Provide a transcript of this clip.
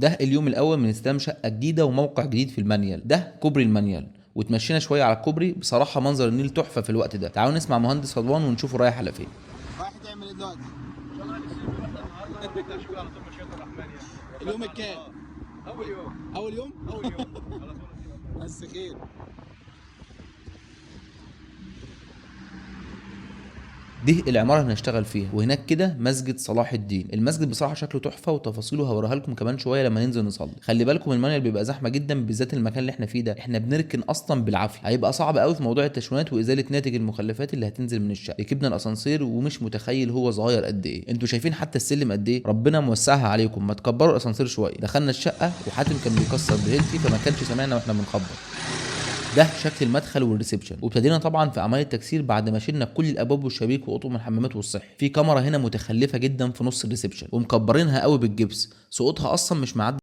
ده اليوم الاول من استلام شقه جديده وموقع جديد في المانيال. ده كوبري المانيال، وتمشينا شويه على الكوبري. بصراحه منظر النيل تحفه في الوقت ده. تعالوا نسمع مهندس رضوان ونشوفه رايح على فين. رايح تعمل ايه دلوقتي؟ اليوم الكام؟ اول يوم. اول يوم؟ اول يوم. بس خير. دي العماره اللي هنشتغل فيها، وهناك كده مسجد صلاح الدين. المسجد بصراحه شكله تحفه وتفاصيله هوريها لكم كمان شويه لما ننزل نصلي. خلي بالكم المانيال بيبقى زحمه جدا، بالذات المكان اللي احنا فيه ده. احنا بنركن اصلا بالعافيه، هيبقى صعب قوي في موضوع التشوينات وازاله ناتج المخلفات اللي هتنزل من الشقه. ركبنا الاسانسير ومش متخيل هو صغير قد ايه. انتوا شايفين حتى السلم قد ايه؟ ربنا موسعها عليكم، ما تكبروا الاسانسير شويه. دخلنا الشقه وحاتم كان بيكسر بهيلتي فما كانش سامعنا واحنا بنخبط. ده شكل المدخل والريسبشن، وابتدينا طبعا في اعمال التكسير بعد ما شلنا كل الابواب والشبابيك واطقم الحمامات والصحي. في كاميرا هنا متخلفه جدا في نص الريسبشن ومكبرينها قوي بالجبس، سقوطها اصلا مش معدي